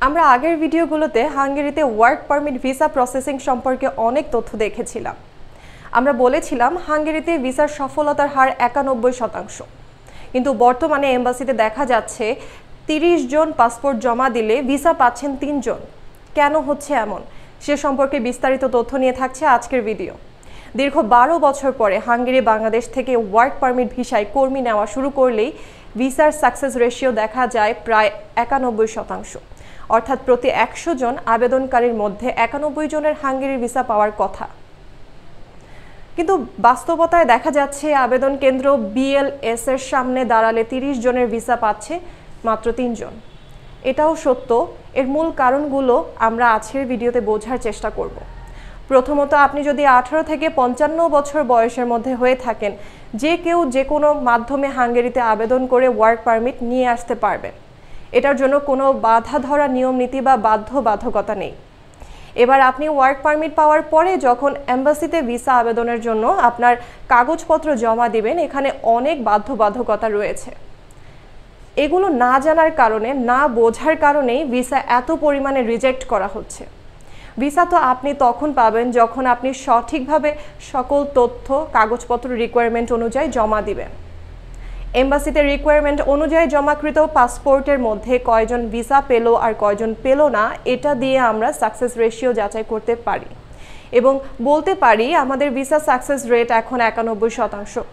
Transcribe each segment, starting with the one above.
আমরা আগের ভিডিওগুলোতে হাঙ্গেরিতে ওয়ার্ক পারমিট ভিসা প্রসেসিং সম্পর্কে অনেক তথ্য দেখেছিলাম। আমরা বলেছিলাম হাঙ্গেরিতে ভিসার সফলতার হার ৯১%, কিন্তু বর্তমানে এম্বাসিতে দেখা যাচ্ছে ৩০ জন পাসপোর্ট জমা দিলে ভিসা পাচ্ছেন ৩ জন। কেন হচ্ছে এমন সে সম্পর্কে বিস্তারিত তথ্য নিয়ে থাকছে আজকের ভিডিও। দীর্ঘ ১২ বছর পরে হাঙ্গেরি বাংলাদেশ থেকে ওয়ার্ক পারমিট ভিসায় কর্মী নেওয়া শুরু করলেই ভিসার সাকসেস রেশিও দেখা যায় প্রায় ৯১%, অর্থাৎ প্রতি ১০০ জন আবেদনকারীর মধ্যে ৯১ জনের হাঙ্গেরির ভিসা পাওয়ার কথা। কিন্তু বাস্তবতায় দেখা যাচ্ছে আবেদন কেন্দ্র BLS এর সামনে দাঁড়ালে ৩০ জনের ভিসা পাচ্ছে মাত্র ৩ জন। এটাও সত্য। এর মূল কারণগুলো আমরা আজকের ভিডিওতে বোঝার চেষ্টা করব। প্রথমত, আপনি যদি ১৮ থেকে ৫৫ বছর বয়সের মধ্যে হয়ে থাকেন, যে কেউ যে কোনো মাধ্যমে হাঙ্গেরিতে আবেদন করে ওয়ার্ক পারমিট নিয়ে আসতে পারবেন। এটার জন্য কোনো বাধা ধরা নিয়ম নীতি বা বাধ্যবাধকতা নেই। এবার আপনি ওয়ার্ক পারমিট পাওয়ার পরে যখন এম্বাসিতে ভিসা আবেদনের জন্য আপনার কাগজপত্র জমা দিবেন, এখানে অনেক বাধ্যবাধকতা রয়েছে। এগুলো না জানার কারণে, না বোঝার কারণেই ভিসা এত পরিমাণে রিজেক্ট করা হচ্ছে। ভিসা তো আপনি তখন পাবেন যখন আপনি সঠিকভাবে সকল তথ্য কাগজপত্র রিকোয়ারমেন্ট অনুযায়ী জমা দিবেন। এম্বাসিতে রিকোয়ারমেন্ট অনুযায়ী জমাকৃত পাসপোর্টের মধ্যে কয়জন ভিসা পেল আর কয়জন পেল না, এটা দিয়ে আমরা সাকসেস রেশিও যাচাই করতে পারি এবং বলতে পারি আমাদের ভিসা সাকসেস রেট এখন ৯১%।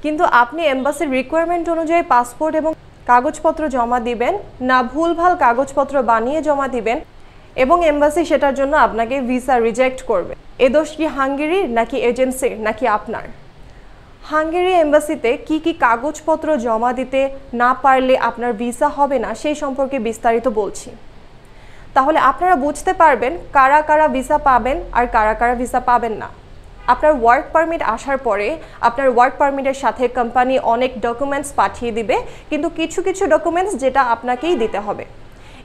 কিন্তু আপনি এম্বাসির রিকোয়ারমেন্ট অনুযায়ী পাসপোর্ট এবং কাগজপত্র জমা দিবেন না ভুলভাল কাগজপত্র বানিয়ে জমা দিবেন এবং এম্বাসি সেটার জন্য আপনাকে ভিসা রিজেক্ট করবে। এ দোষ কি হাঙ্গেরির নাকি এজেন্সির নাকি আপনার? হাঙ্গেরি এম্বাসিতে কি কি কাগজপত্র জমা দিতে না পারলে আপনার ভিসা হবে না সেই সম্পর্কে বিস্তারিত বলছি। তাহলে আপনারা বুঝতে পারবেন কারা কারা ভিসা পাবেন আর কারা কারা ভিসা পাবেন না। আপনার ওয়ার্ক পারমিট আসার পরে আপনার ওয়ার্ক পারমিটের সাথে কোম্পানি অনেক ডকুমেন্টস পাঠিয়ে দিবে, কিন্তু কিছু কিছু ডকুমেন্টস যেটা আপনাকেই দিতে হবে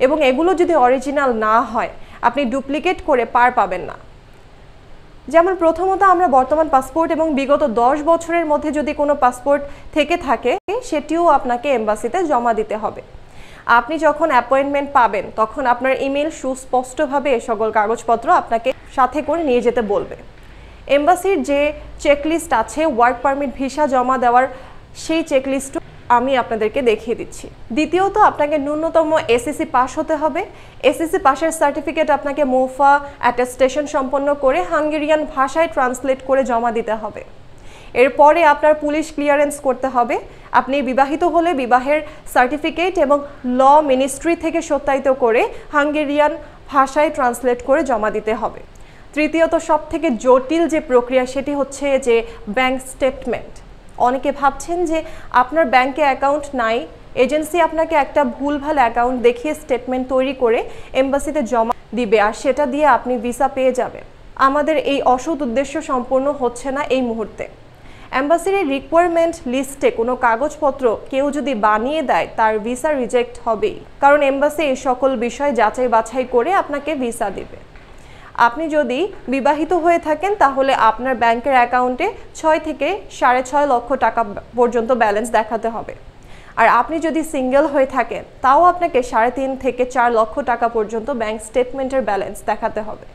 এবং এগুলো যদি অরিজিনাল না হয় আপনি ডুপ্লিকেট করে পাবেন না। যেমন প্রথমত, আমরা বর্তমান পাসপোর্ট এবং বিগত ১০ বছরের মধ্যে যদি কোনো পাসপোর্ট থেকে থাকে সেটিও আপনাকে এম্বাসিতে জমা দিতে হবে। আপনি যখন অ্যাপয়েন্টমেন্ট পাবেন তখন আপনার ইমেল সুস্পষ্টভাবে এ সকল কাগজপত্র আপনাকে সাথে করে নিয়ে যেতে বলবে। এম্বাসির যে চেকলিস্ট আছে ওয়ার্ক পারমিট ভিসা জমা দেওয়ার, সেই চেকলিস্ট আমি আপনাদেরকে দেখিয়ে দিচ্ছি। দ্বিতীয়ত, আপনাকে ন্যূনতম SSC পাস হতে হবে। SSC পাশের সার্টিফিকেট আপনাকে মোফা অ্যাটেস্টেশন সম্পন্ন করে হাঙ্গেরিয়ান ভাষায় ট্রান্সলেট করে জমা দিতে হবে। এরপরে আপনার পুলিশ ক্লিয়ারেন্স করতে হবে। আপনি বিবাহিত হলে বিবাহের সার্টিফিকেট এবং ল মিনিস্ট্রি থেকে সত্যায়িত করে হাঙ্গেরিয়ান ভাষায় ট্রান্সলেট করে জমা দিতে হবে। তৃতীয়ত, সবথেকে জটিল যে প্রক্রিয়া সেটি হচ্ছে যে ব্যাংক স্টেটমেন্ট। অনেকে ভাবছেন যে আপনার ব্যাংকে অ্যাকাউন্ট নাই, এজেন্সি আপনাকে একটা ভুলভাল অ্যাকাউন্ট দেখিয়ে স্টেটমেন্ট তৈরি করে এম্বাসিতে জমা দিবে আর সেটা দিয়ে আপনি ভিসা পেয়ে যাবেন। আমাদের এই অসৎ উদ্দেশ্য সম্পূর্ণ হচ্ছে না এই মুহূর্তে। এম্বাসির রিকোয়ারমেন্ট লিস্টে কোনো কাগজপত্র কেউ যদি বানিয়ে দেয় তার ভিসা রিজেক্ট হবেই, কারণ এম্বাসি এই সকল বিষয় যাচাই বাছাই করে আপনাকে ভিসা দিবে। আপনি যদি বিবাহিত হয়ে থাকেন তাহলে আপনার ব্যাংকের অ্যাকাউন্টে ৬ থেকে ৬.৫ লক্ষ টাকা পর্যন্ত ব্যালেন্স দেখাতে হবে। আর আপনি যদি সিঙ্গেল হয়ে থাকেন তাও আপনাকে ৩.৫ থেকে ৪ লক্ষ টাকা পর্যন্ত ব্যাংক স্টেটমেন্টের ব্যালেন্স দেখাতে হবে।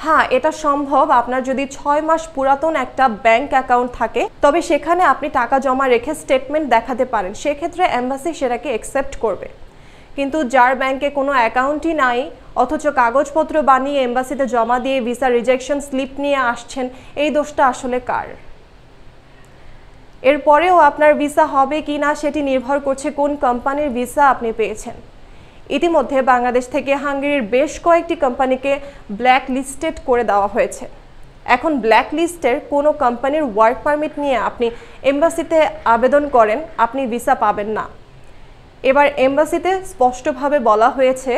হ্যাঁ, এটা সম্ভব আপনার যদি ৬ মাস পুরাতন একটা ব্যাংক অ্যাকাউন্ট থাকে, তবে সেখানে আপনি টাকা জমা রেখে স্টেটমেন্ট দেখাতে পারেন, সেক্ষেত্রে এম্বাসি সেটাকে অ্যাকসেপ্ট করবে। কিন্তু যার ব্যাংকে কোনো অ্যাকাউন্টই নাই অথচ কাগজপত্র বানিয়ে এম্বাসিতে জমা দিয়ে ভিসা রিজেকশন স্লিপ নিয়ে আসছেন, এই দোষটা আসলে কার? এরপরেও আপনার ভিসা হবে কি না সেটি নির্ভর করছে কোন কোম্পানির ভিসা আপনি পেয়েছেন। ইতিমধ্যে বাংলাদেশ থেকে হাঙ্গেরির বেশ কয়েকটি কোম্পানিকে ব্ল্যাক লিস্টেড করে দেওয়া হয়েছে। এখন ব্ল্যাক লিস্টের কোনো কোম্পানির ওয়ার্ক পারমিট নিয়ে আপনি এম্বাসিতে আবেদন করেন, আপনি ভিসা পাবেন না। এবার এম্বাসিতে স্পষ্টভাবে বলা হয়েছে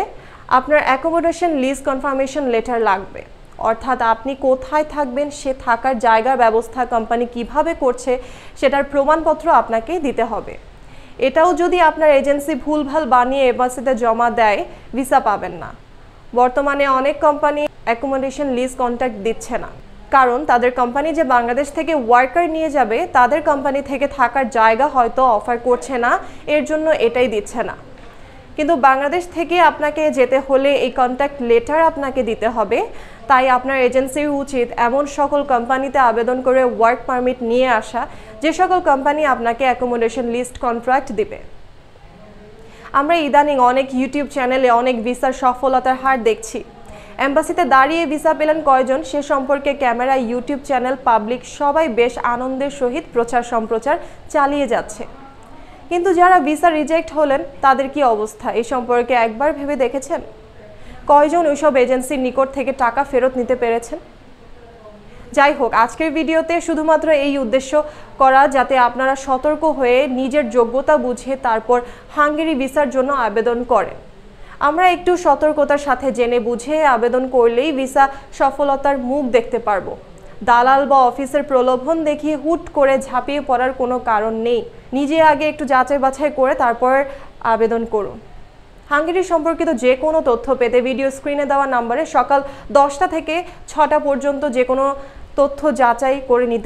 আপনার অ্যাকোমোডেশন লিজ কনফার্মেশন লেটার লাগবে, অর্থাৎ আপনি কোথায় থাকবেন সে থাকার জায়গার ব্যবস্থা কোম্পানি কিভাবে করছে সেটার প্রমাণপত্র আপনাকে দিতে হবে। এটাও যদি আপনার এজেন্সি ভুলভাল বানিয়ে এম্বাসিতে জমা দেয় ভিসা পাবেন না। বর্তমানে অনেক কোম্পানি অ্যাকোমোডেশন লিজ কন্ট্রাক্ট দিচ্ছে না, কারণ তাদের কোম্পানি যে বাংলাদেশ থেকে ওয়ার্কার নিয়ে যাবে তাদের কোম্পানি থেকে থাকার জায়গা হয়তো অফার করছে না, এর জন্য এটাই দিচ্ছে না। কিন্তু বাংলাদেশ থেকে আপনাকে যেতে হলে এই কন্ট্যাক্ট লেটার আপনাকে দিতে হবে। তাই আপনার এজেন্সির উচিত এমন সকল কোম্পানিতে আবেদন করে ওয়ার্ক পারমিট নিয়ে আসা যে সকল কোম্পানি আপনাকে অ্যাকোমোডেশন লিস্ট কন্ট্রাক্ট দিবে। আমরা ইদানিং অনেক ইউটিউব চ্যানেলে অনেক ভিসার সফলতার হার দেখছি। এম্বাসিতে দাঁড়িয়ে ভিসা পেলেন কয়জন সে সম্পর্কে ক্যামেরা, ইউটিউব চ্যানেল, পাবলিক সবাই বেশ আনন্দের সহিত প্রচার সম্প্রচার চালিয়ে যাচ্ছে। কিন্তু যারা ভিসা রিজেক্ট হলেন তাদের কি অবস্থা এই সম্পর্কে একবার ভেবে দেখেছেন? কয়জন ওইসব এজেন্সির নিকট থেকে টাকা ফেরত নিতে পেরেছেন? যাই হোক, আজকের ভিডিওতে শুধুমাত্র এই উদ্দেশ্য করা যাতে আপনারা সতর্ক হয়ে নিজের যোগ্যতা বুঝে তারপর হাঙ্গেরি ভিসার জন্য আবেদন করেন। আমরা একটু সতর্কতার সাথে জেনে বুঝে আবেদন করলেই ভিসা সফলতার মুখ দেখতে পারবো। দালাল বা অফিসের প্রলোভন দেখিয়ে হুট করে ঝাঁপিয়ে পড়ার কোনো কারণ নেই। নিজে আগে একটু যাচাই বাছাই করে তারপর আবেদন করুন। হাঙ্গেরি সম্পর্কিত যে কোনো তথ্য পেতে ভিডিও স্ক্রিনে দেওয়া নম্বরে সকাল 10টা থেকে 6টা পর্যন্ত যে কোনো তথ্য যাচাই করে নিতে